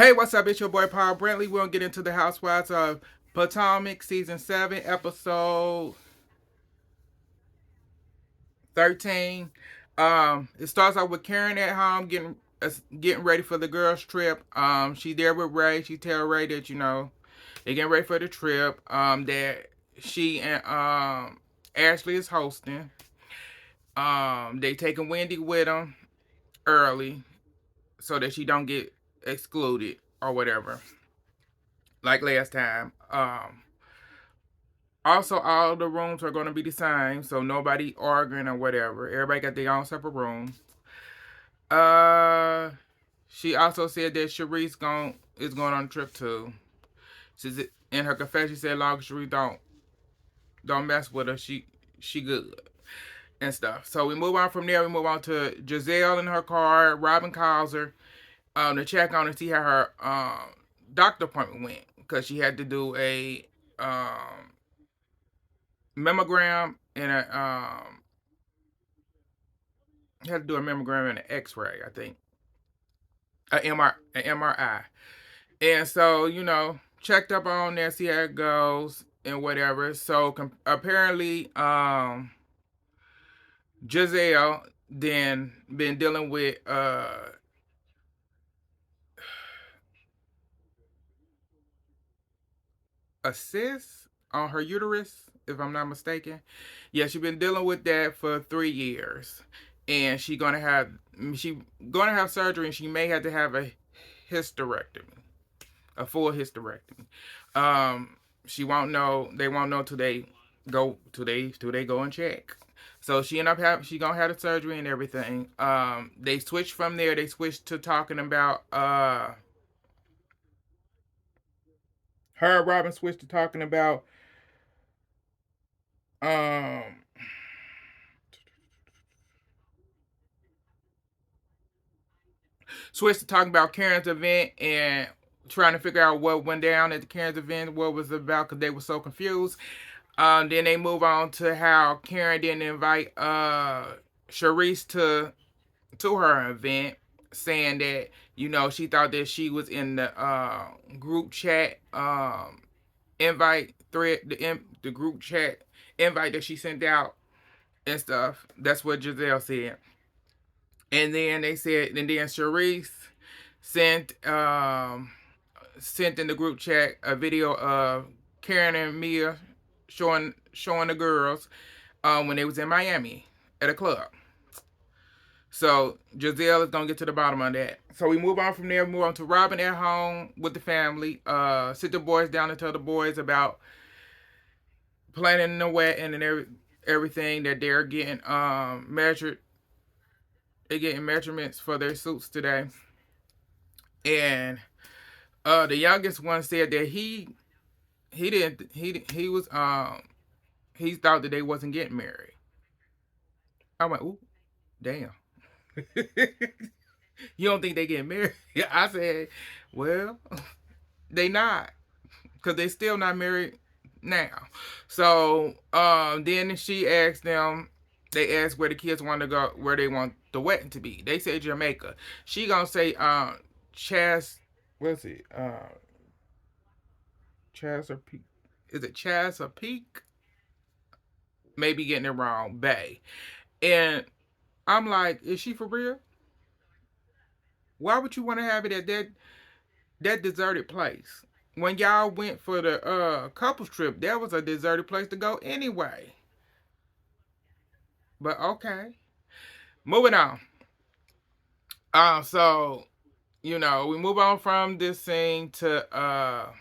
Hey, what's up? It's your boy Paul Brentley. We're gonna get into the Housewives of Potomac, season 7, episode 13. It starts off with Karen at home getting ready for the girls' trip. She's there with Ray. She tell Ray that they're getting ready for the trip. That she and Ashley is hosting. They taking Wendy with them early so that she don't get excluded or whatever, like last time. Also, all the rooms are going to be the same, so nobody arguing or whatever. Everybody got their own separate room. Uh, she also said that Sharice is going on a trip too. She's in her confession. She said, "Long as Sharice don't mess with her, she good and stuff." So we move on from there. We move on to Giselle in her car. Robin calls her to check on her, see how her doctor appointment went, because she had to do a mammogram and had to do a mammogram and an X-ray, I think, an MRI, and so checked up on there, see how it goes and whatever. So apparently, Giselle then been dealing with a cyst on her uterus, if I'm not mistaken. Yeah, she's been dealing with that for 3 years, and she gonna have surgery, and she may have to have a hysterectomy, a full hysterectomy. She won't know. They won't know till they go and check. So she gonna have the surgery and everything. They switched from there. They switched to talking about her and Robin switched to talking about um switched to talking about Karen's event and trying to figure out what went down at the Karen's event, what was it about, because they were so confused. Then they move on to how Karen didn't invite Sharice to her event, saying that she thought that she was in the group chat invite thread, the group chat invite that she sent out and stuff. That's what Giselle said. And then they said, and then Sharice sent sent in the group chat a video of Karen and Mia showing the girls when they was in Miami at a club. So Giselle is gonna get to the bottom of that. So we move on from there, move on to Robin at home with the family. Sit the boys down and tell the boys about planning the wedding and everything, that they're getting measured. They're getting measurements for their suits today. And the youngest one said that he didn't he was he thought that they wasn't getting married. I went, ooh, damn. You don't think they getting married? I said, well, they not, because they still not married now. So then she asked them. They asked where the kids want to go, where they want the wedding to be. They said Jamaica. She gonna say Chas. What's it? Chesapeake. Is it Chesapeake? Maybe getting it wrong. Bay. And I'm like, is she for real? Why would you want to have it at that deserted place? When y'all went for the couples trip, that was a deserted place to go anyway. But okay, moving on. So we move on from this scene to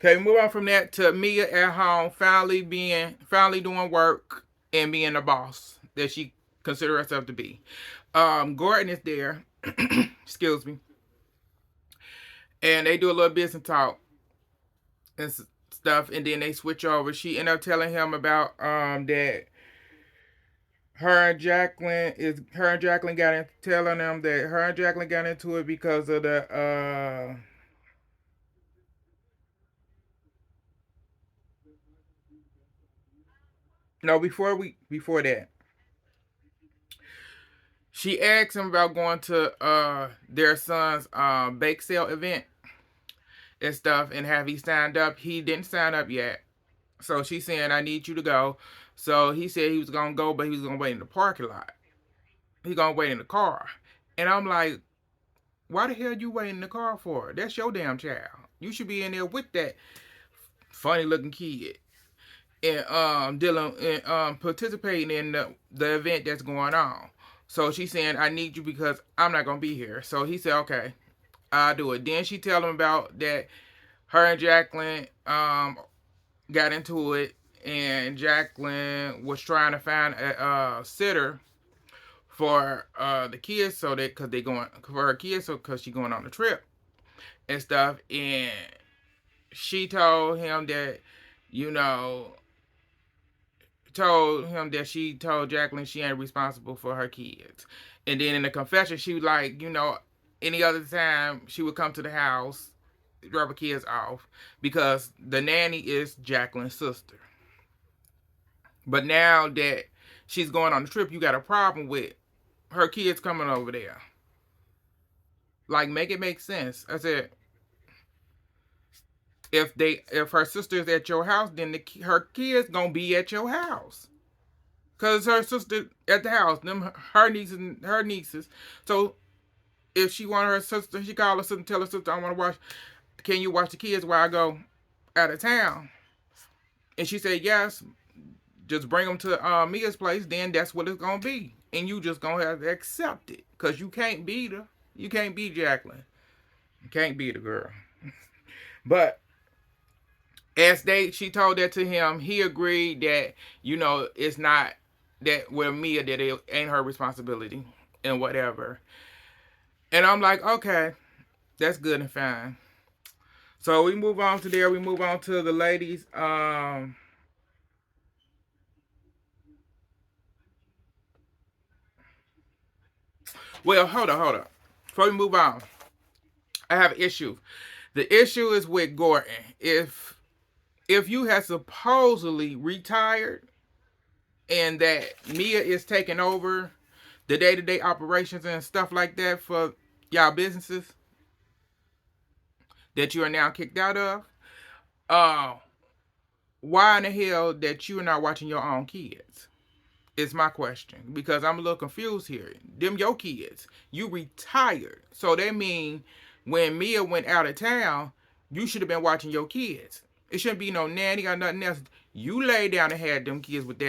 okay, move on from that to Mia at home, finally doing work and being the boss that she consider herself to be. Gordon is there, excuse me, and they do a little business talk and stuff, and then they switch over. She ended up telling him about that her and Jacqueline got in, telling them that her and Jacqueline got into it because of No, before that, she asked him about going to their son's bake sale event and stuff, and have he signed up? He didn't sign up yet. So she's saying, I need you to go. So he said he was gonna go, but he was gonna wait in the parking lot. He gonna wait in the car. And I'm like, why the hell you waiting in the car for? That's your damn child. You should be in there with that funny looking kid and dealing and participating in the event that's going on. So she's saying, I need you because I'm not gonna be here. So he said, okay, I'll do it. Then she tell him about that her and Jacqueline got into it, and Jacqueline was trying to find a sitter for the kids, so that because they going for her kids, so because she going on the trip and stuff, and she told him that, you know, told him that she told Jacqueline she ain't responsible for her kids, and then in the confession she was like, you know, any other time she would come to the house, drop her kids off because the nanny is Jacqueline's sister. But now that she's going on the trip, you got a problem with her kids coming over there. Like, make it make sense. I said, if her sister's at your house, then her kids gonna be at your house. Cause her sister at the house, them her nieces. So if she want her sister, she call her sister and tell her sister, I want to watch. Can you watch the kids while I go out of town? And she said yes. Just bring them to Mia's place. Then that's what it's gonna be, and you just gonna have to accept it. Cause you can't beat her. You can't beat Jacqueline. You can't beat a girl. But she told that to him, he agreed that, you know, it's not that with Mia that it ain't her responsibility and whatever. And I'm like, okay, that's good and fine. So we move on to there. We move on to the ladies. Well, hold on. Before we move on, I have an issue. The issue is with Gordon. If you had supposedly retired and that Mia is taking over the day-to-day operations and stuff like that for y'all businesses that you are now kicked out of, uh, why in the hell that you are not watching your own kids? Is my question, because I'm a little confused here. Them your kids. You retired. So that mean when Mia went out of town, you should have been watching your kids. It shouldn't be no nanny or nothing else. You lay down and had them kids with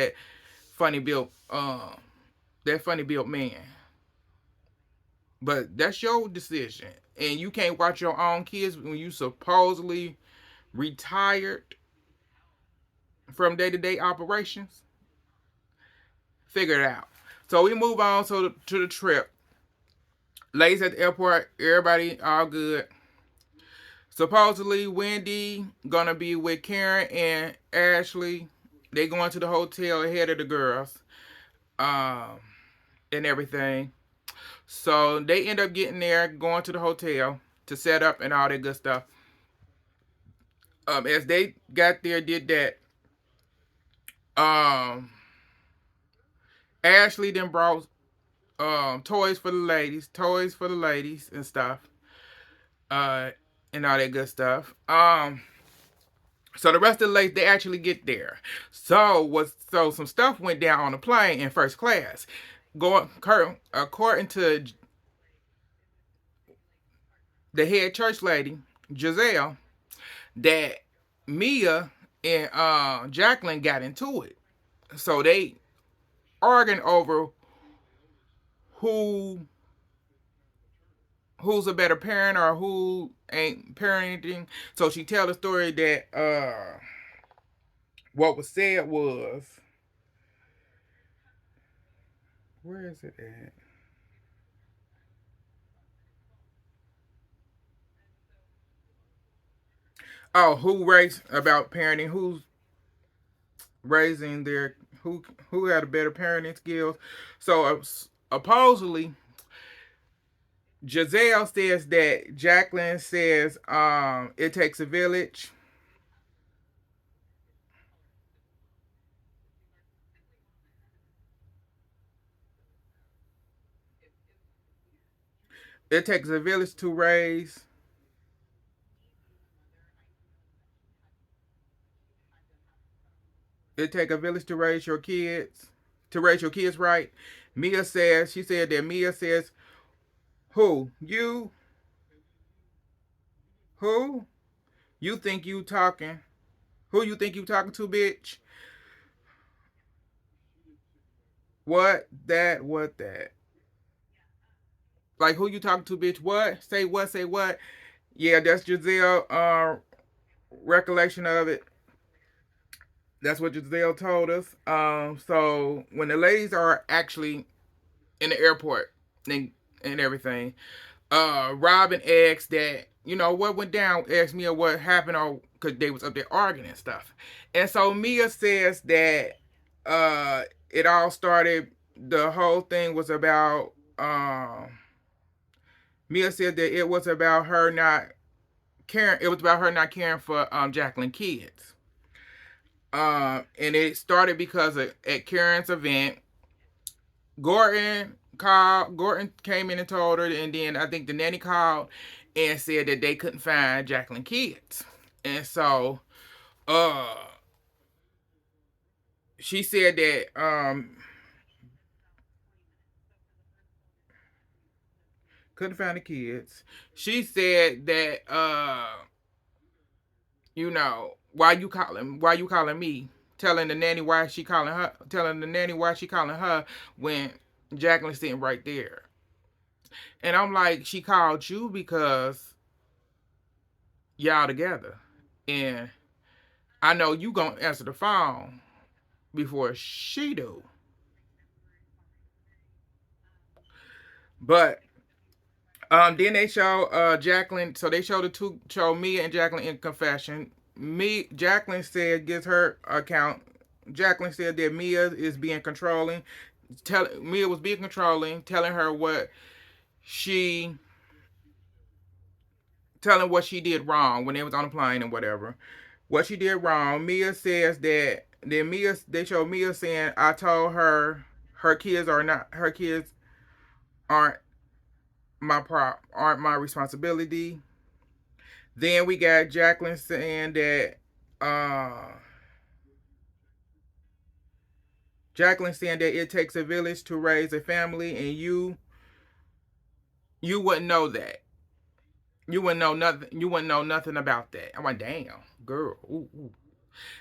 funny built that funny built man. But that's your decision. And you can't watch your own kids when you supposedly retired from day-to-day operations. Figure it out. So we move on to the trip. Ladies at the airport, everybody all good. Supposedly Wendy gonna be with Karen and Ashley. They going to the hotel ahead of the girls, um, and everything. So they end up getting there, going to the hotel to set up and all that good stuff. As they got there, did that. Um, Ashley then brought toys for the ladies and stuff, uh, and all that good stuff. So the rest of the ladies, they actually get there. So some stuff went down on the plane in first class. According to the head church lady, Giselle, that Mia and Jacqueline got into it. So they arguing over who who's a better parent or who ain't parenting. So she tell the story that what was said was, where is it at? Oh, who raised about parenting? Who's raising their who had a better parenting skills? So supposedly Giselle says that Jacqueline says it takes a village. It takes a village to raise. It take a village to raise your kids. To raise your kids right. Mia says. She said that Mia says, "Who you? Who you think you talking? Who you think you talking to, bitch? What that? What that? Like who you talking to, bitch? What? Say what? Say what? Yeah, that's Giselle. Recollection of it. That's what Giselle told us. So when the ladies are actually in the airport and everything, Robin asked that, what went down, asked Mia what happened, or because they was up there arguing and stuff. And so Mia says that it all started, the whole thing was about, Mia said that it was about her not caring, it was about her not caring for Jacqueline kids. And it started because at Karen's event, Gordon came in and told her, and then I think the nanny called and said that they couldn't find Jacqueline kids. And so uh she said that couldn't find the kids. She said that why you calling me? Telling the nanny why she calling her, telling the nanny why she calling her when Jacqueline's sitting right there. And I'm like, she called you because y'all together. And I know you gonna answer the phone before she do. But then they show Jacqueline. So they show Mia and Jacqueline in confession. Jacqueline said, gives her account. Jacqueline said that Mia is being controlling. Mia was being controlling, she telling what she did wrong when they was on the plane and whatever. What she did wrong. Mia says that. Then they show Mia saying, "I told her her kids aren't aren't my responsibility." Then we got Jacqueline saying that it takes a village to raise a family, and you wouldn't know that. You wouldn't know nothing. You wouldn't know nothing about that. I'm like, damn, girl. Ooh, ooh.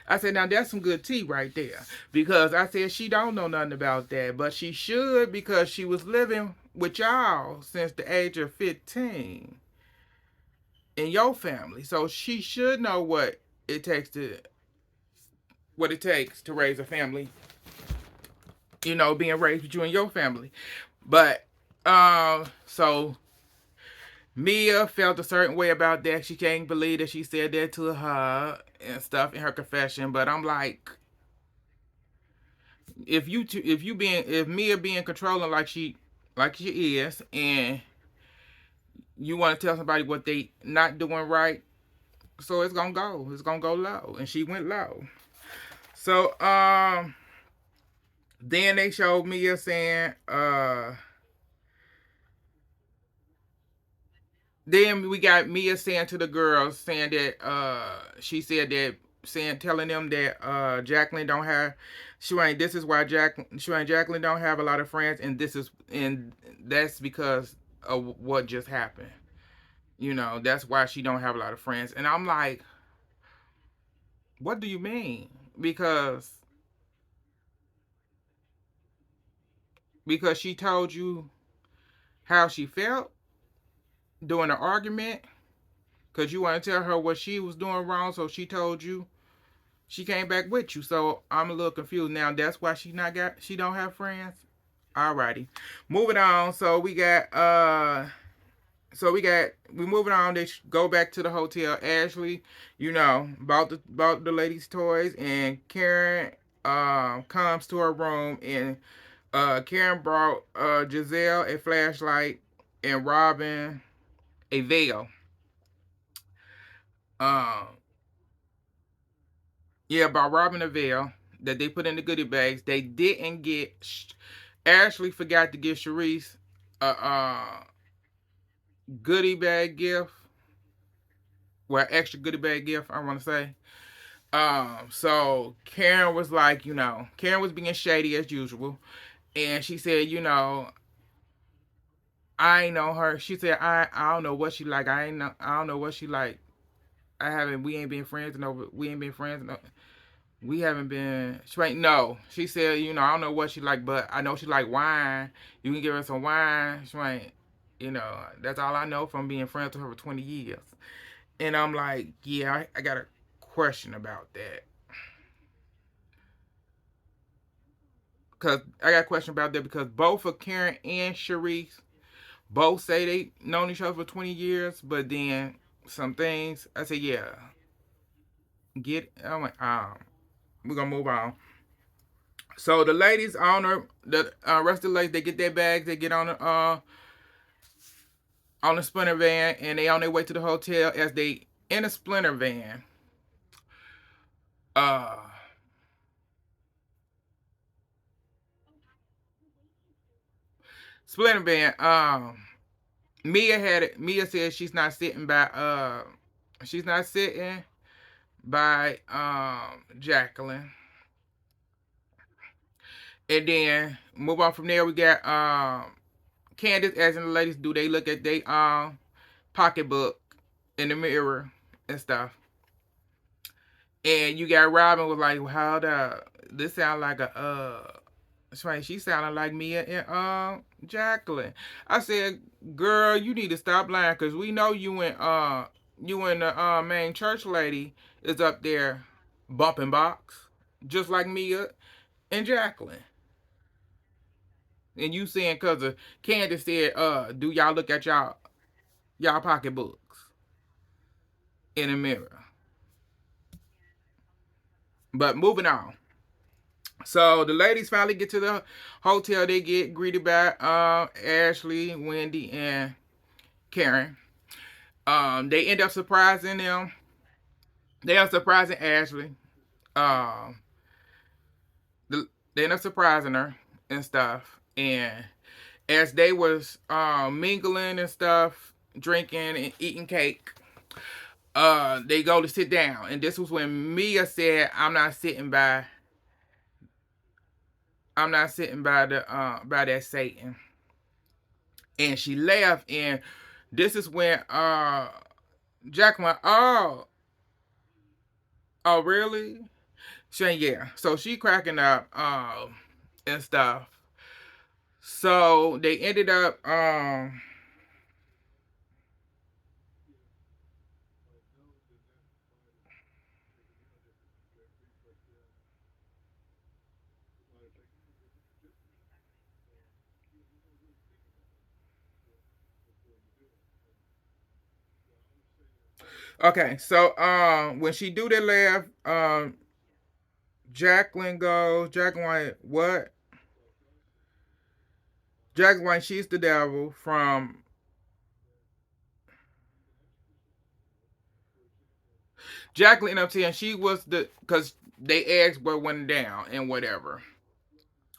I said, now that's some good tea right there, because I said she don't know nothing about that, but she should, because she was living with y'all since the age of 15 in your family, so she should know it takes to what it takes to raise a family. Being raised with you and your family. But so Mia felt a certain way about that. She can't believe that she said that to her and stuff in her confession. But I'm like, if Mia being controlling like she is, and you want to tell somebody what they not doing right, so it's gonna go low, and she went low. So then they showed Mia saying then we got Mia saying to the girls, saying that she said that, telling them that Jacqueline don't have, she ain't this is why Jacqueline don't have a lot of friends, and that's because of what just happened. That's why she don't have a lot of friends. And I'm like, what do you mean? Because she told you how she felt during the argument, because you want to tell her what she was doing wrong, so she told you. She came back with you, so I'm a little confused now. That's why she don't have friends. Alrighty, moving on. We moving on. They go back to the hotel. Ashley, bought the ladies' toys, and Karen comes to her room, and Karen brought Giselle a flashlight and Robin a veil. Um, yeah, by robbing a veil that they put in the goodie bags. They didn't get. Ashley forgot to give Sharice a goodie bag gift. Well, extra goodie bag gift, I want to say. So Karen was like, Karen was being shady as usual. And she said, I ain't know her. She said, I don't know what she like. I don't know what she like. We ain't been friends no we ain't been friends no we haven't been straight. No, she said, I don't know what she like, but I know she like wine. You can give her some wine. She ain't, that's all I know from being friends with her for 20 years. And I'm like, yeah, I got a question about that. Because I got a question about that because both of Karen and Sharice both say they known each other for 20 years, but then some things, I said, yeah, I'm like, we're going to move on. So the ladies on the rest of the ladies, they get their bags, they get on the Splinter van, and they on their way to the hotel. As they in a Splinter van, uh, Splinter van, Mia said she's not sitting by Jacqueline. And then move on from there, we got Candace asking the ladies, do they look at their pocketbook in the mirror and stuff. And you got Robin was like, well, hold up. This sound like a she sounded like Mia and Jacqueline. I said, girl, you need to stop lying because we know you and the main church lady is up there bumping box. Just like Mia and Jacqueline. And you saying cause of Candace said, do y'all look at y'all pocketbooks in the mirror. But moving on. So the ladies finally get to the hotel. They get greeted by Ashley, Wendy, and Karen. They end up surprising them. They are surprising Ashley. Um, they end up surprising her and stuff. And as they was mingling and stuff, drinking and eating cake, they go to sit down. And this was when Mia said, I'm not sitting by the by that Satan." And she left, and this is when Jack went, oh really? She yeah. So she cracking up and stuff. So they ended up okay, so when she do that laugh, Jacqueline like, what? Jacqueline like, she's the devil from Jacqueline up saying she was the because they asked what went down and whatever.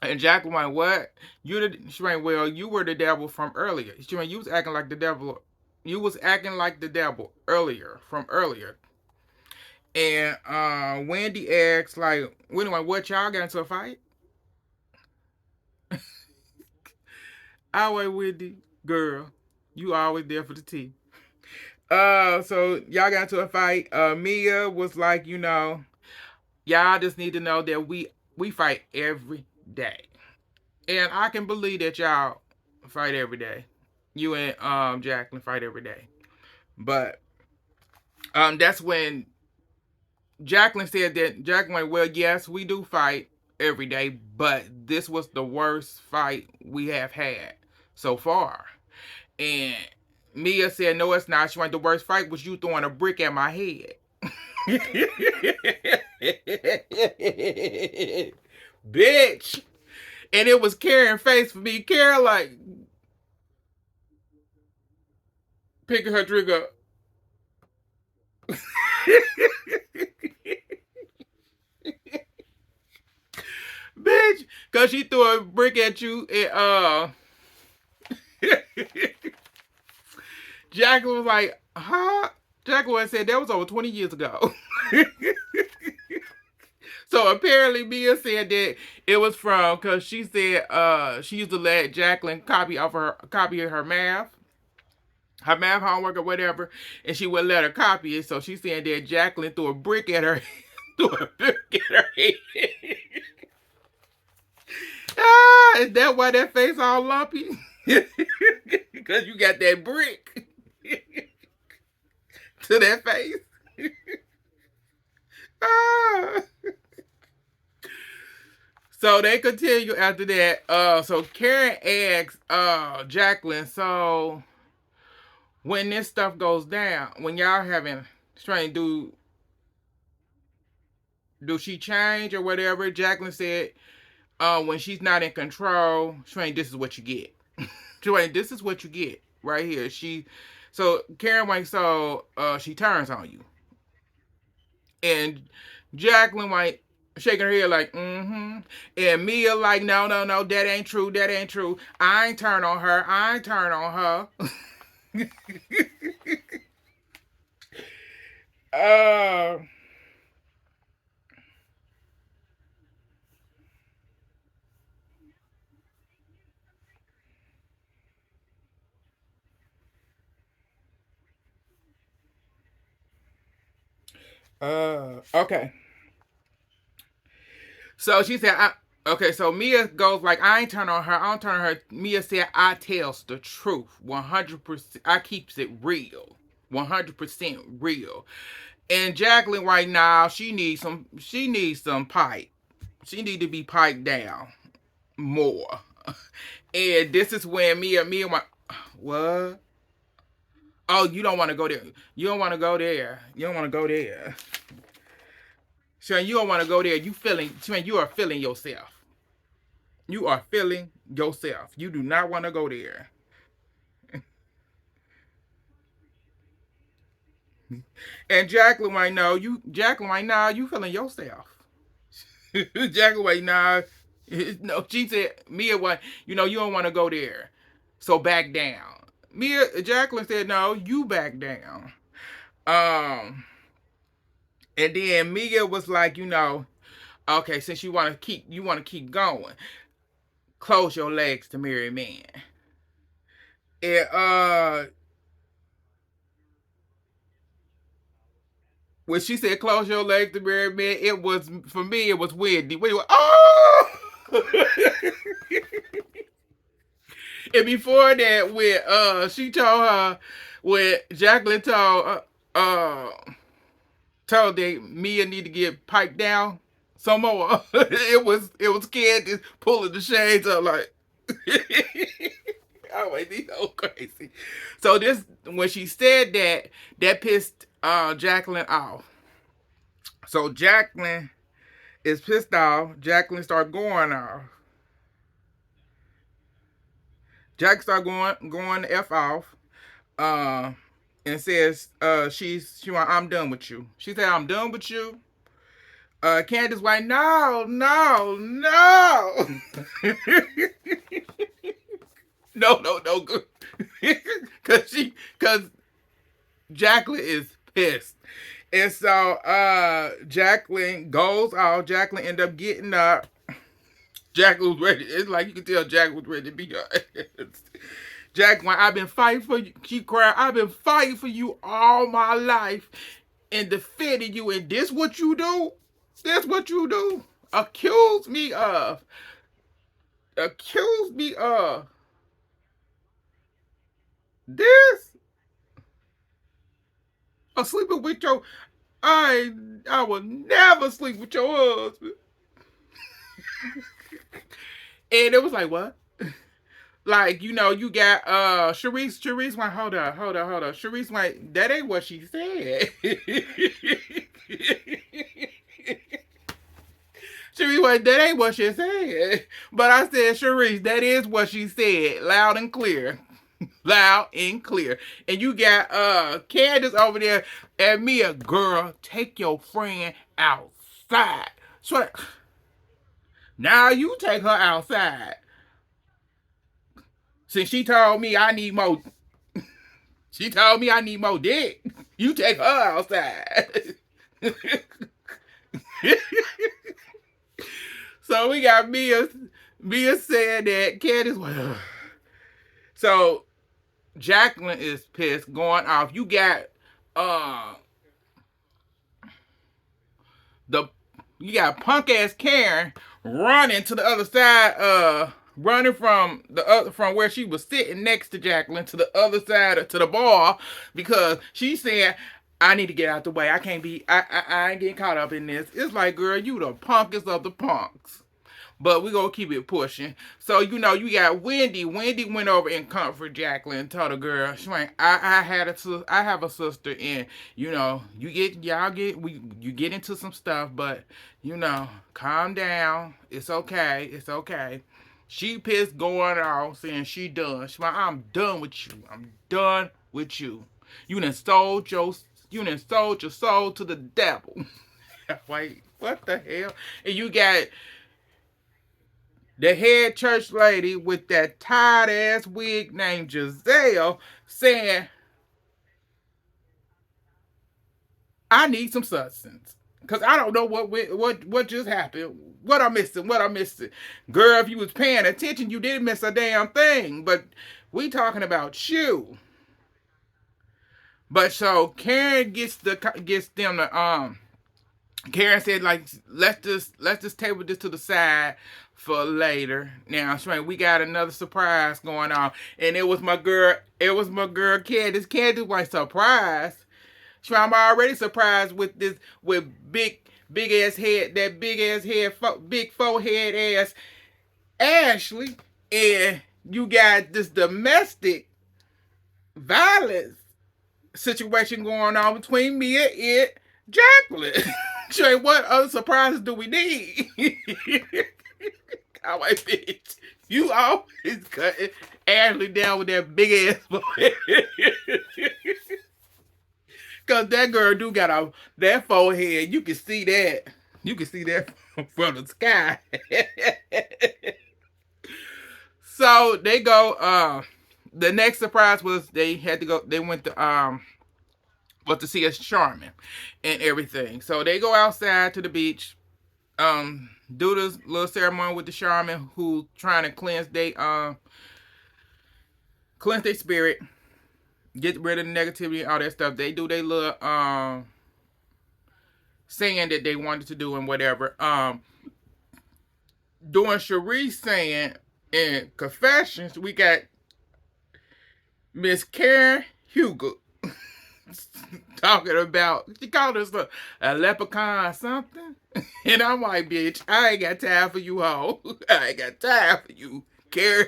And Jacqueline went, what? She went, well, you were the devil from earlier. She went, you was acting like the devil. You was acting like the devil from earlier. And Wendy asked, like, Wendy went, what, y'all got into a fight? I went, Wendy, girl, you always there for the tea. So y'all got into a fight. Mia was like, y'all just need to know that we fight every day. And I can believe that y'all fight every day. You and Jacqueline fight every day. But that's when Jacqueline said that Jacqueline went, well, yes, we do fight every day, but this was the worst fight we have had so far. And Mia said, no, it's not. She went, the worst fight was you throwing a brick at my head. Bitch. And it was Karen face for me. Karen like picking her drink up. Bitch, cause she threw a brick at you and Jacqueline was like, huh? Jacqueline said that was over 20 years ago. So apparently Mia said that it was from because she said she used to let Jacqueline copy of her math homework or whatever, and she wouldn't let her copy it. So she said that Jacqueline threw a brick at her threw a brick at her head. Is that why that face all lumpy? Because you got that brick to that face. ah. So they continue after that. So Karen asks Jacqueline, so when this stuff goes down, when y'all having trying to do she change or whatever? Jacqueline said, when she's not in control, Shane, this is what you get. Shane, this is what you get right here. So Karen White, so she turns on you, and Jacqueline White shaking her head like, mm-hmm, and Mia like, no, no, no, that ain't true, that ain't true. I ain't turn on her. I ain't turn on her. uh. Okay. So she said, okay, so Mia goes like, I ain't turn on her. I don't turn on her. Mia said, I tells the truth. 100%. I keeps it real. 100% real. And Jacqueline right now, she needs some pipe. She need to be piped down more. And this is when Mia went, what? Oh, you don't want to go there. You don't want to go there. You don't want to go there. Sharon, you don't want to go there. Sharon, you are feeling yourself. You are feeling yourself. You do not want to go there. And Jacqueline right now, you feeling yourself. Jacqueline right now, no, she said, Mia, what, you don't want to go there. So back down. Jacqueline said, no, you back down. Um, and then Mia was like, okay, since you want to keep going, close your legs to marry man. And when she said close your legs to marry man, it was for me. It was weird. We were oh. And before that, when she told her, when Jacqueline told that Mia need to get piped down some more, it was Candace pulling the shades up like. Oh wait, these so crazy. So this when she said that pissed Jacqueline off. So Jacqueline is pissed off. Jacqueline started going off. Jacqueline started going the f off. Uh, and says I'm done with you. She said I'm done with you. Candace like no, no, no. No, no, no, good. Cause Jacqueline is pissed. And so Jacqueline goes off. Jacqueline end up getting up. Jacqueline was ready. It's like you can tell Jacqueline was ready to be her ass. Jacqueline, I've been fighting for you. She cried, I've been fighting for you all my life and defending you. And this what you do? This what you do? Accuse me of. Accuse me of. This? Of sleeping with your I will never sleep with your husband. And it was like, what? Like, you got Sharice went, hold up. Sharice went, that ain't what she said. Sharice went, that ain't what she said. But I said, Sharice, that is what she said, loud and clear. Loud and clear. And you got Candace over there and Mia, girl, take your friend outside. So now you take her outside. Since she told me I need more. She told me I need more dick. You take her outside. So we got Mia. Mia said that Candace was. So Jacqueline is pissed, going off. You got uh the you got punk ass Karen running to the other side, running from the other from where she was sitting next to Jacqueline to the other side to the bar because she said, I need to get out the way. I can't be I ain't getting caught up in this. It's like, girl, you the punkest of the punks. But we gonna keep it pushing. So you got Wendy. Wendy went over and comforted Jacqueline and told the girl, she went, I have a sister, and you get into some stuff, but calm down. It's okay. It's okay. She pissed, going off, saying she done. She went, I'm done with you. I'm done with you. You done sold your soul to the devil. Wait, what the hell? And you got the head church lady with that tight ass wig named Giselle saying, I need some substance. Cause I don't know what just happened. What I missing? What I missing? Girl, if you was paying attention, you didn't miss a damn thing. But we talking about you. But so Karen gets them to Karen said, like, let's just table this to the side for later. Now, we got another surprise going on, and it was my girl. It was my girl Candace. Candace was surprised. I'm already surprised with this, with big ass head, that big ass head, big forehead ass Ashley, and you got this domestic violence situation going on between Mia and Jacqueline. Shay, what other surprises do we need? Oh, my bitch. You always cutting Ashley down with that big ass forehead. Cause that girl do got that forehead. You can see that. You can see that from the sky. So they go, the next surprise was they had to go, they went to see us Charmin and everything. So they go outside to the beach, do this little ceremony with the Charmin who trying to cleanse their spirit, get rid of the negativity and all that stuff. They do their little saying that they wanted to do and whatever. Doing Cherie saying in confessions, we got Miss Karen Hugo talking about, she called us a leprechaun or something. And I'm like, bitch, I ain't got time for you, hoe. I ain't got time for you, Karen.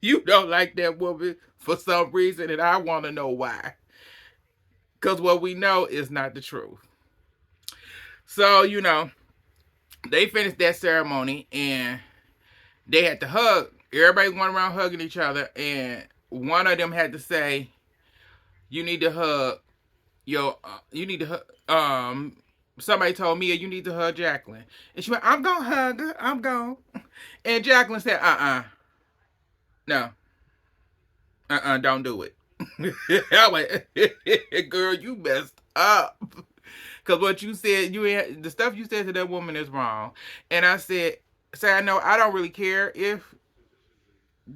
You don't like that woman for some reason, and I want to know why. Because what we know is not the truth. So, they finished that ceremony, and they had to hug. Everybody went around hugging each other, and one of them had to say, you need to hug somebody told Mia, you need to hug Jacqueline. And she went, I'm going to hug her. I'm going. And Jacqueline said, no. Don't do it. I went, girl, you messed up. Because what you said, the stuff you said to that woman is wrong. And I said, I know I don't really care if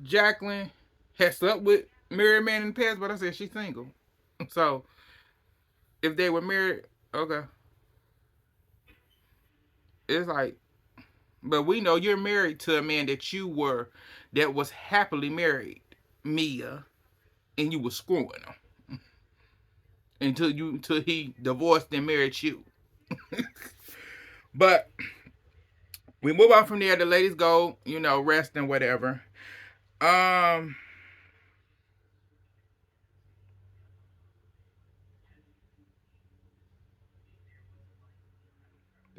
Jacqueline has slept with married men in the past, but I said she's single. So, if they were married, okay. It's like, but we know you're married to a man that was happily married, Mia, and you were screwing him until he divorced and married you. But we move on from there. The ladies go, rest and whatever.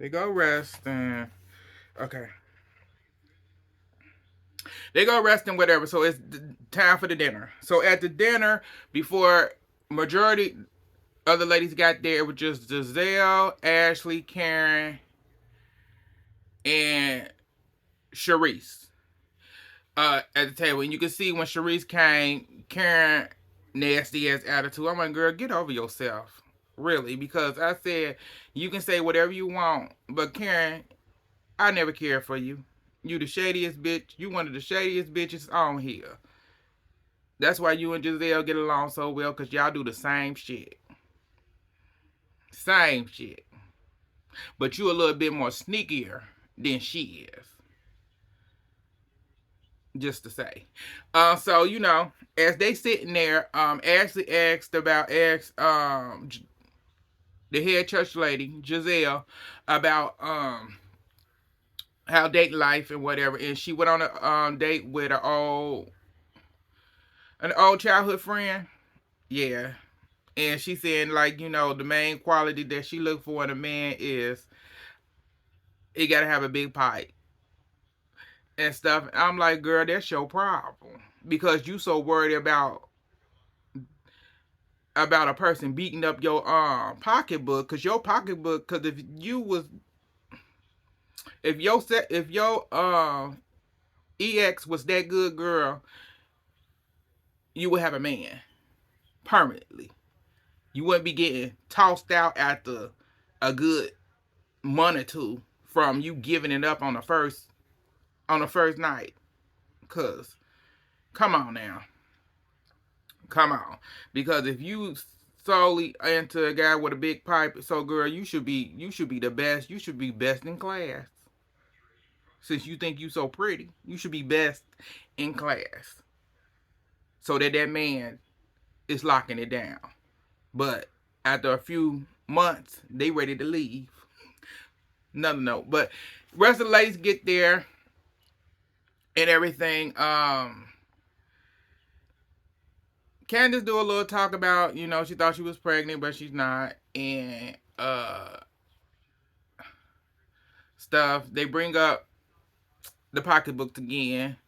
They go rest and okay. They go rest and whatever. So it's time for the dinner. So at the dinner, before majority of the ladies got there, it was just Giselle, Ashley, Karen, and Charisse. at the table, and you can see when Sharice came, Karen nasty ass attitude. I'm like, girl, get over yourself, really, because I said you can say whatever you want, but Karen, I never cared for you. You the shadiest bitch. You one of the shadiest bitches on here. That's why you and Giselle get along so well, cause y'all do the same shit, same shit, but you a little bit more sneakier than she is. Just to say. So as they sitting there, Ashley asked the head church lady, Giselle, about how date life and whatever, and she went on a date with an old childhood friend. Yeah. And she said, like, the main quality that she look for in a man is he gotta have a big pipe and stuff. I'm like, girl, that's your problem. Because you so worried about a person beating up your pocketbook, because your pocketbook, because if your ex was that good, girl, you would have a man permanently. You wouldn't be getting tossed out after a good month or two from you giving it up on the first night. Cause come on now, come on, because if you solely into a guy with a big pipe, so girl, you should be the best. You should be best in class. Since you think you so pretty, you should be best in class. So that man is locking it down. But after a few months, they ready to leave. No. But rest of the ladies get there and everything. Candace do a little talk about, she thought she was pregnant, but she's not, and stuff. They bring up the pocketbooks again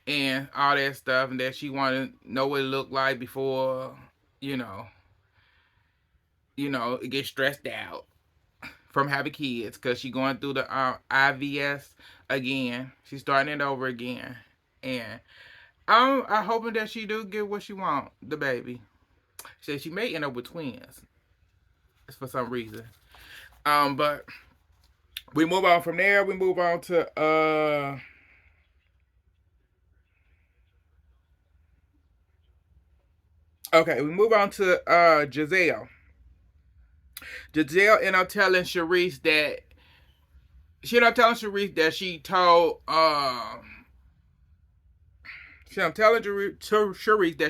and all that stuff, and that she wanted to know what it looked like before, you know, it gets stressed out from having kids, because she going through the IVS again. She's starting it over again, and I'm hoping that she do get what she want, the baby. She said she may end up with twins for some reason. But we move on from there. We move on to okay, we move on to Giselle. Giselle ended up telling Sharice that I'm telling Sharice that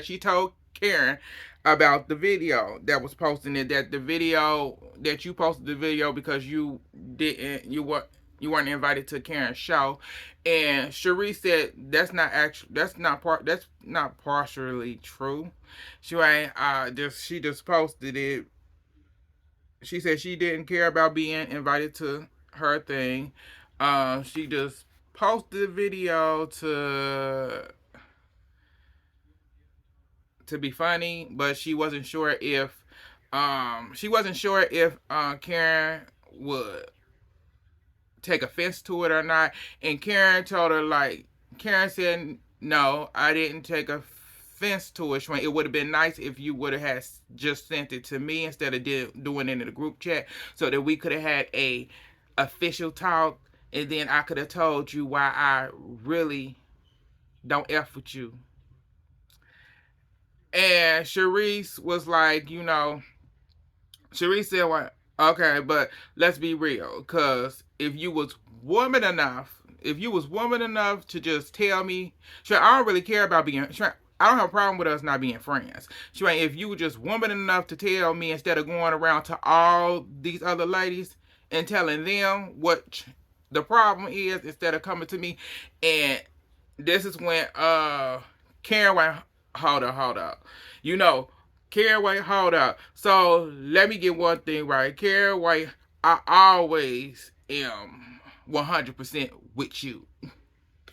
she told Karen about the video that was posting it. That the video that you posted the video because you weren't invited to Karen's show, and Sharice said that's not partially true. She just posted it. She said she didn't care about being invited to her thing. She just posted the video to be funny, but she wasn't sure if Karen would take offense to it or not. And Karen told her, like, Karen said, no, I didn't take offense to it. It would have been nice if you would have had just sent it to me instead of doing it in the group chat, so that we could have had a official talk, and then I could have told you why I really don't F with you. And Sharice was like, Sharice said, "What? Okay, but let's be real, because if you was woman enough to just tell me, sure, I don't really care about being, sure, I don't have a problem with us not being friends. Sure, if you were just woman enough to tell me instead of going around to all these other ladies and telling them what the problem is instead of coming to me." And this is when Karen went, hold up. Karen White, hold up. So let me get one thing right. Karen White, I always am 100% with you.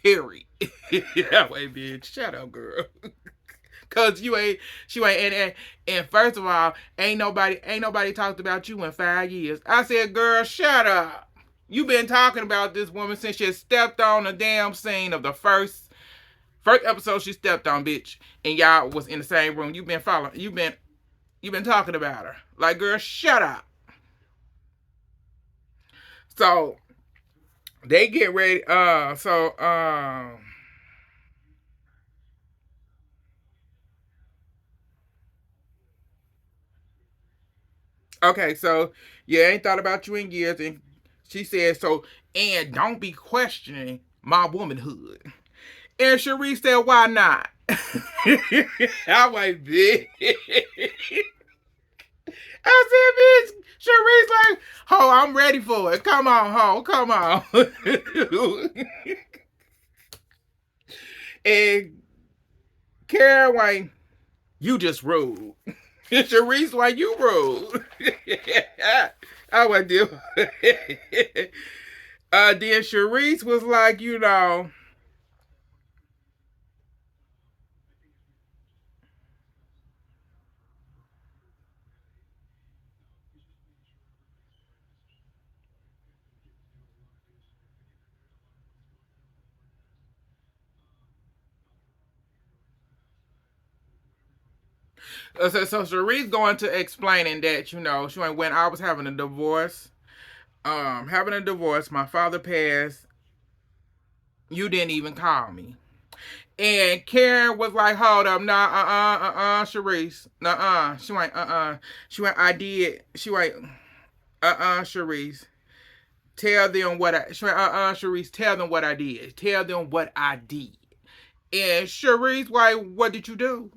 Period. That way, bitch. Shut up, girl. Cause she ain't, and first of all, ain't nobody talked about you in 5 years. I said, girl, shut up. You been talking about this woman since she stepped on the damn scene of the first First episode she stepped on, bitch, and y'all was in the same room. You've been talking about her. Like, girl, shut up. So they get ready. Okay, so yeah, ain't thought about you in years, and she said so. And don't be questioning my womanhood. And Cherie said, why not? I'm like, bitch. I said, bitch. Cherie's like, ho, I'm ready for it. Come on, ho, come on. And Karen, like, you just rude. Cherie's like, you rude. I would do. Then Sharice was like, so Sharice going to explaining that, she went, when I was having a divorce, my father passed, you didn't even call me. And Karen was like, hold up, nah, Sharice, nah, she went, she went, I did, she went, Sharice, tell them what I, she went, Sharice, tell them what I did, tell them what I did. And Sharice, like, what did you do?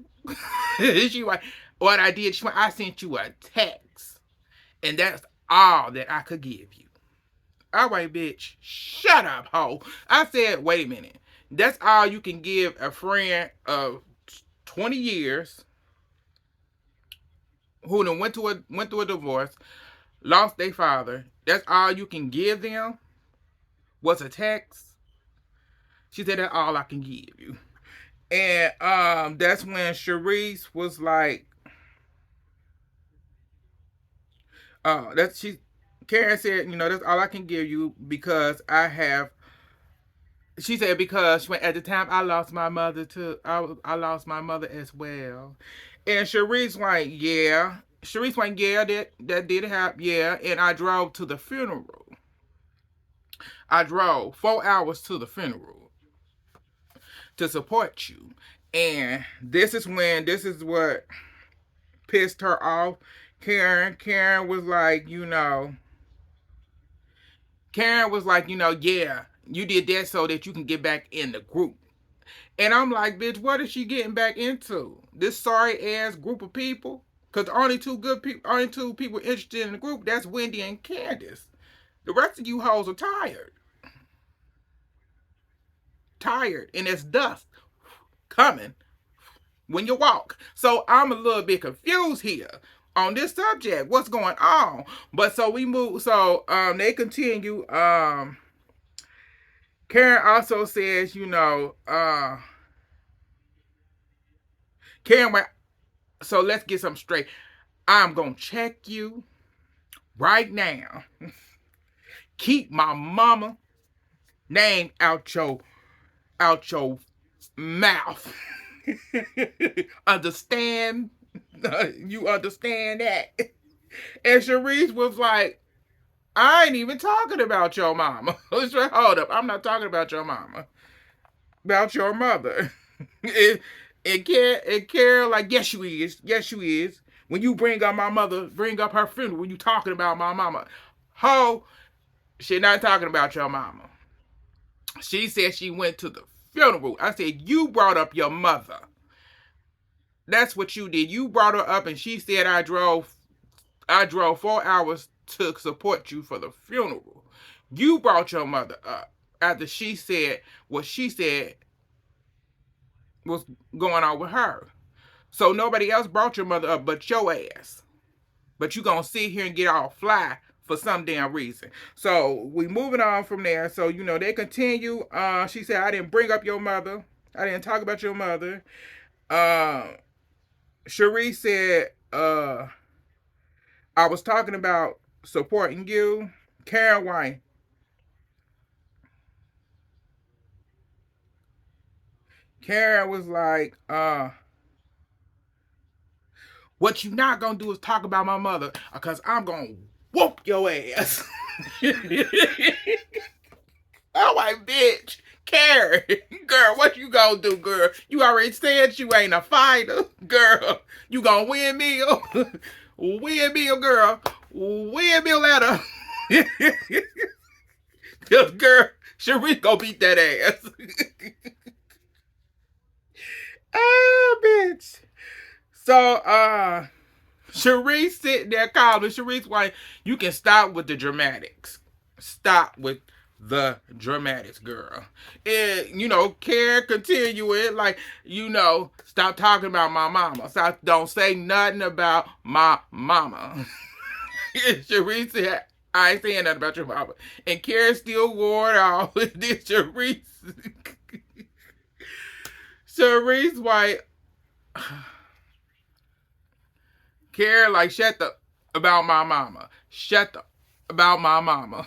She like, what I did, she went, I sent you a text, and that's all that I could give you. All right, bitch, shut up, ho. I said, wait a minute. That's all you can give a friend of 20 years who done went through a divorce, lost their father. That's all you can give them was a text. She said that's all I can give you. And that's when Sharice was like, that's she Karen said, that's all I can give you because I have. She said because at the time I lost my mother too. I lost my mother as well. And Sharice like, yeah. Sharice like, yeah, that did happen, yeah. And I drove to the funeral. I drove 4 hours to the funeral to support you. And this is what pissed her off. Karen was like, Karen was like, yeah, you did that so that you can get back in the group. And I'm like, bitch, what is she getting back into? This sorry ass group of people? Because only two people interested in the group, that's Wendy and Candace. The rest of you hoes are tired. Tired. And it's dust coming when you walk. So I'm a little bit confused here on this subject. What's going on? But so we move, so they continue. Karen also says, Karen went, so let's get something straight. I'm gonna check you right now. Keep my mama name out your mouth. Understand? You understand that? And Sharice was like, I ain't even talking about your mama. Hold up, I'm not talking about your mama. About your mother. And Carol, like, yes, you is. Yes, you is. When you bring up my mother, bring up her funeral, when you talking about my mama. Ho, she not talking about your mama. She said she went to the funeral. I said, you brought up your mother. That's what you did. You brought her up and she said I drove 4 hours to support you for the funeral. You brought your mother up after she said what she said was going on with her. So nobody else brought your mother up but your ass. But you gonna sit here and get all fly for some damn reason. So we moving on from there. So they continue. She said I didn't bring up your mother. I didn't talk about your mother. Cherie said I was talking about supporting you. Karen was like, what you not gonna do is talk about my mother, because I'm gonna whoop your ass. I'm like, bitch, Karen, girl, what you gonna do, girl? You already said you ain't a fighter, girl. You gonna win me, win me, girl, win me a letter. Girl, Sharice gonna beat that ass. Oh, bitch. So, Sharice sitting there calling. Sharice like, you can stop with the dramatics. Stop with the dramatics, girl. And, Karen continue it like, stop talking about my mama. Stop, don't say nothing about my mama. Sharice said, I ain't saying nothing about your mama. And Karen still wore it off. Then Sharice white. Karen like, shut the about my mama. Shut the about my mama.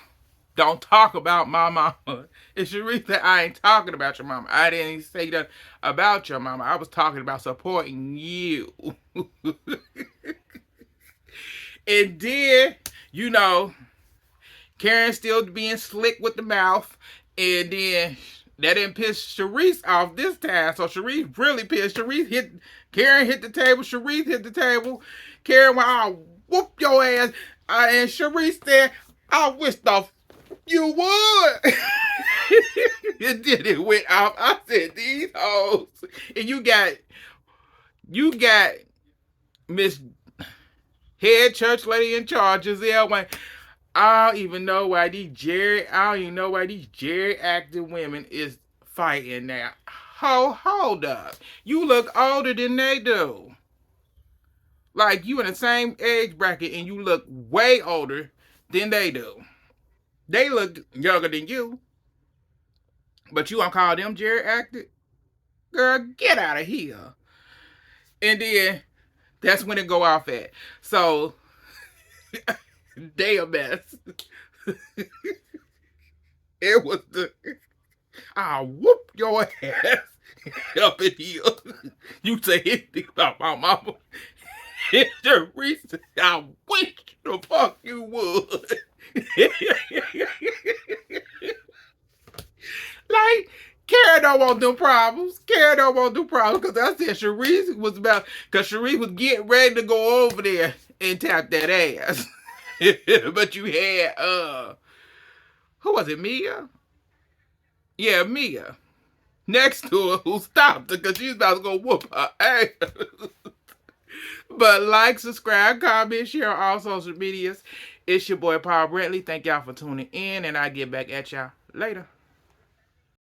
Don't talk about my mama. And Sharice said, I ain't talking about your mama. I didn't say that about your mama. I was talking about supporting you. And then, Karen still being slick with the mouth. And then that didn't piss Sharice off this time. So Sharice really pissed. Karen hit the table. Sharice hit the table. Karen went, I'll whoop your ass. And Sharice said, I wish the you would. And then it went off. I said, these hoes. And you got Miss Head Church Lady in charge, Giselle went, I don't even know why these geriatric women is fighting now. Hold up. You look older than they do. Like, you in the same age bracket and you look way older than they do. They look younger than you. But you gonna call them geriatric? Girl, get out of here. And then that's when it go off at. So they a mess. It was I'll whoop your ass up in here. You say anything about my mama. It's the reason I wish the fuck you would. Like, Karen don't want them problems. Karen don't want them problems. Because I said Sharice was about, because Sharice was getting ready to go over there and tap that ass. But you had, who was it, Mia? Yeah, Mia. Next to her, who stopped her because she was about to go whoop her ass. But like, subscribe, comment, share on all social medias. It's your boy, Paul Brentley. Thank y'all for tuning in, and I'll get back at y'all later.